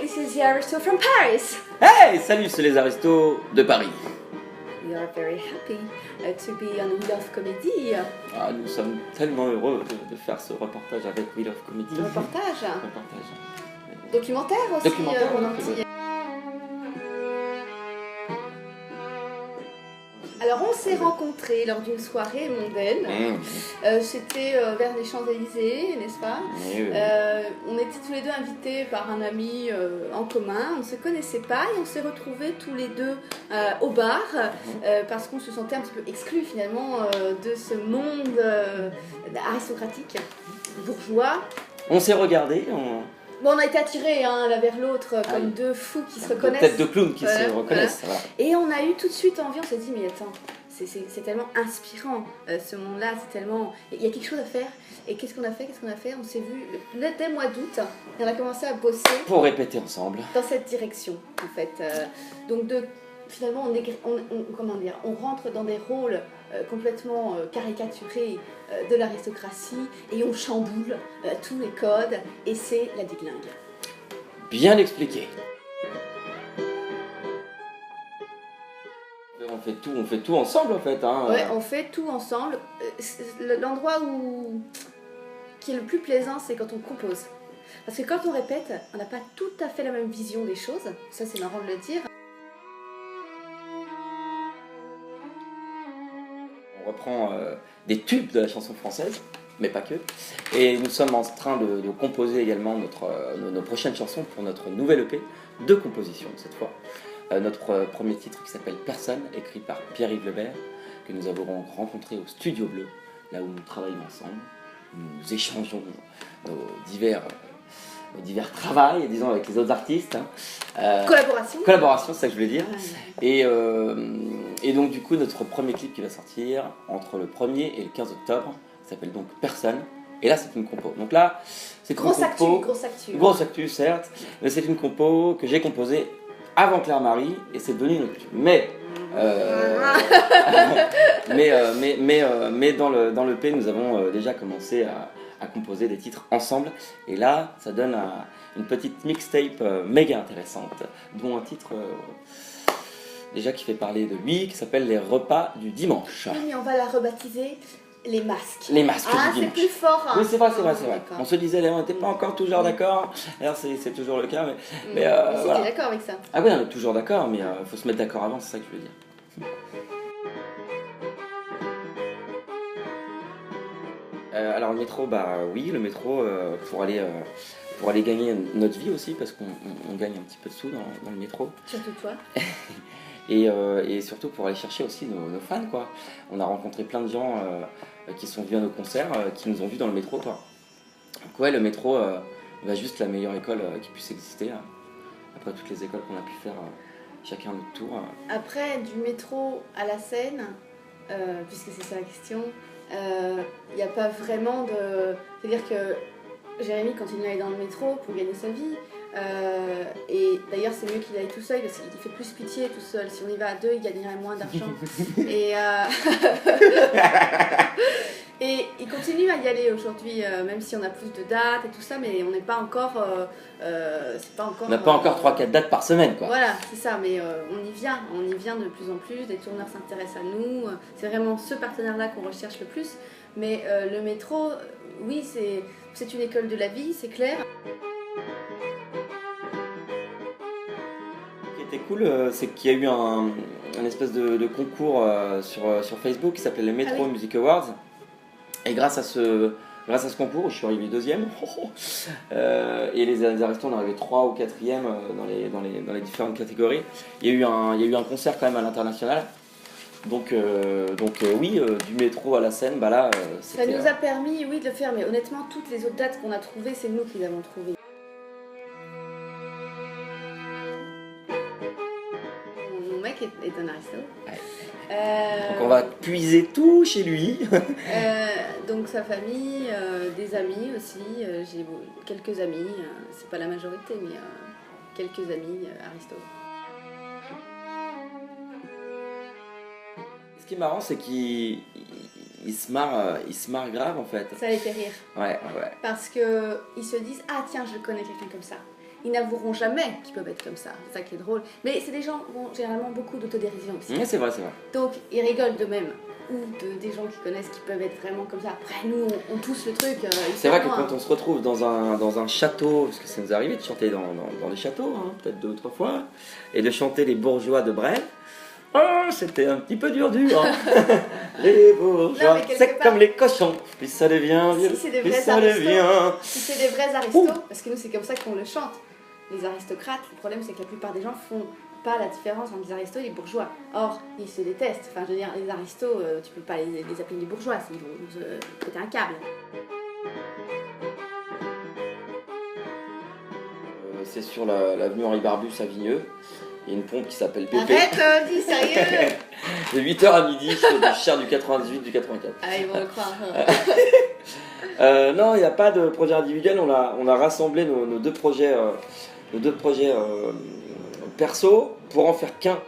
this is the Aristo from Paris. Hey, salut, c'est les Aristos de Paris. We are very happy to be on Wheel of Comedy. Ah, nous sommes tellement heureux de faire ce reportage avec Wheel of Comedy. Reportage. Reportage. Documentaire aussi. Documentaire, mon oui. petit. Alors on s'est rencontrés lors d'une soirée mondaine. C'était vers les Champs-Élysées, n'est-ce pas? On était tous les deux invités par un ami en commun. On ne se connaissait pas et on s'est retrouvés tous les deux au bar parce qu'on se sentait un petit peu exclus finalement de ce monde aristocratique, bourgeois. On s'est regardé, Bon, on a été attirés l'un vers l'autre comme deux fous qui se reconnaissent. tête de clown qui se reconnaissent. Voilà. Et on a eu tout de suite envie, on s'est dit, mais attends, c'est tellement inspirant ce monde-là, c'est tellement. Il y a quelque chose à faire. Et qu'est-ce qu'on a fait? On s'est vu dès le mois d'août et on a commencé à bosser. Pour répéter ensemble. Dans cette direction, en fait. Donc, finalement, on rentre dans des rôles complètement caricaturés de l'aristocratie et on chamboule tous les codes et c'est la déglingue. Bien expliqué. On fait tout ensemble en fait. Ouais, on fait tout ensemble. L'endroit qui est le plus plaisant, c'est quand on compose. Parce que quand on répète, on n'a pas tout à fait la même vision des choses. Ça, c'est marrant de le dire. On reprend des tubes de la chanson française, mais pas que. Et nous sommes en train de composer également nos prochaines chansons pour notre nouvelle EP de composition cette fois. Notre premier titre qui s'appelle Personne, écrit par Pierre-Yves Lebert, que nous avons rencontré au Studio Bleu, là où nous travaillons ensemble. Nous échangeons nos divers travails, disons, avec les autres artistes. Collaboration, c'est ça que je voulais dire. Et donc, du coup, notre premier clip qui va sortir entre le 1er et le 15 octobre s'appelle donc Personne. Et là, c'est une compo. Donc là, c'est une compo. Grosse actu, certes. Mais c'est une compo que j'ai composée avant Claire-Marie et c'est devenu notre clip. Mais dans le P, nous avons déjà commencé à composer des titres ensemble. Et là, ça donne une petite mixtape méga intéressante, dont un titre déjà qui fait parler de lui, qui s'appelle Les repas du dimanche. Oui, mais on va la rebaptiser Les masques. Les masques du dimanche. C'est plus fort. Oui, c'est vrai. On se disait, on n'était pas encore toujours d'accord. Alors, c'est toujours le cas, mais voilà. J'étais d'accord avec ça. Ah oui, on est toujours d'accord, mais il faut se mettre d'accord avant, c'est ça que je veux dire. Alors le métro, oui, le métro pour aller gagner notre vie aussi, parce qu'on gagne un petit peu de sous dans le métro. Surtout toi. Et surtout pour aller chercher aussi nos fans, quoi. On a rencontré plein de gens qui sont venus à nos concerts, qui nous ont vus dans le métro, quoi. Donc ouais, le métro va juste la meilleure école qui puisse exister, après toutes les écoles qu'on a pu faire chacun à notre tour. Après, du métro à la scène, puisque c'est ça la question, il n'y a pas vraiment de... C'est-à-dire que Jérémy continue à aller dans le métro pour gagner sa vie. Et d'ailleurs, c'est mieux qu'il aille tout seul parce qu'il fait plus pitié tout seul. Si on y va à deux, il gagnerait moins d'argent. Et il continue à y aller aujourd'hui, même si on a plus de dates et tout ça, mais on n'est pas encore. On n'a pas encore 3-4 dates par semaine, quoi. Voilà, c'est ça, mais on y vient de plus en plus. Des tourneurs s'intéressent à nous. C'est vraiment ce partenaire-là qu'on recherche le plus. Mais le métro, oui, c'est une école de la vie, c'est clair. Ce qui était cool, c'est qu'il y a eu un espèce de concours sur Facebook qui s'appelait les Metro Music Awards. Et grâce à ce concours, je suis arrivé deuxième. Et les Aristos, on est arrivé 3 ou 4e dans les différentes catégories. Il y a eu un concert quand même à l'international. Donc oui, du métro à la scène, là, ça nous a permis, oui, de le faire. Mais honnêtement, toutes les autres dates qu'on a trouvées, c'est nous qui les avons trouvées. Mon mec est un aristo. Ouais. Donc on va puiser tout chez lui. Donc sa famille, des amis aussi. J'ai quelques amis, c'est pas la majorité, mais quelques amis aristo. Ce qui est marrant, c'est qu'il se marre grave en fait. Ça les fait rire. Ouais. Parce qu'ils se disent, ah tiens, je connais quelqu'un comme ça. ils n'avoueront jamais qu'ils peuvent être comme ça. C'est ça qui est drôle. Mais c'est des gens qui ont généralement beaucoup d'autodérision aussi. Oui, c'est vrai, c'est vrai. Donc ils rigolent d'eux-mêmes. Ou des gens qui connaissent qui peuvent être vraiment comme ça. Après, nous, on pousse le truc. C'est vrai que quand on se retrouve dans un château, parce que ça nous est arrivé de chanter dans des châteaux, hein, peut-être 2 ou 3 fois, et de chanter les bourgeois de Brel, c'était un petit peu dur. Hein. Les bourgeois, c'est comme les cochons, puis ça devient vieux, puis ça devient... Si c'est des vrais aristos, parce que nous, c'est comme ça qu'on le chante. Les aristocrates, le problème, c'est que la plupart des gens font pas la différence entre les aristos et les bourgeois. Or, ils se détestent. Enfin, je veux dire, les aristos, tu peux pas les appeler les bourgeois, ils vont te péter un câble. C'est sur l'avenue Henri Barbus à Vigneux. Il y a une pompe qui s'appelle Pépé. Arrête, dis sérieux. De 8h à midi, je fais du cher du 98, du 84. Ah, ils vont le croire. Non, il n'y a pas de projet individuel. On a rassemblé nos deux projets perso pour en faire qu'un.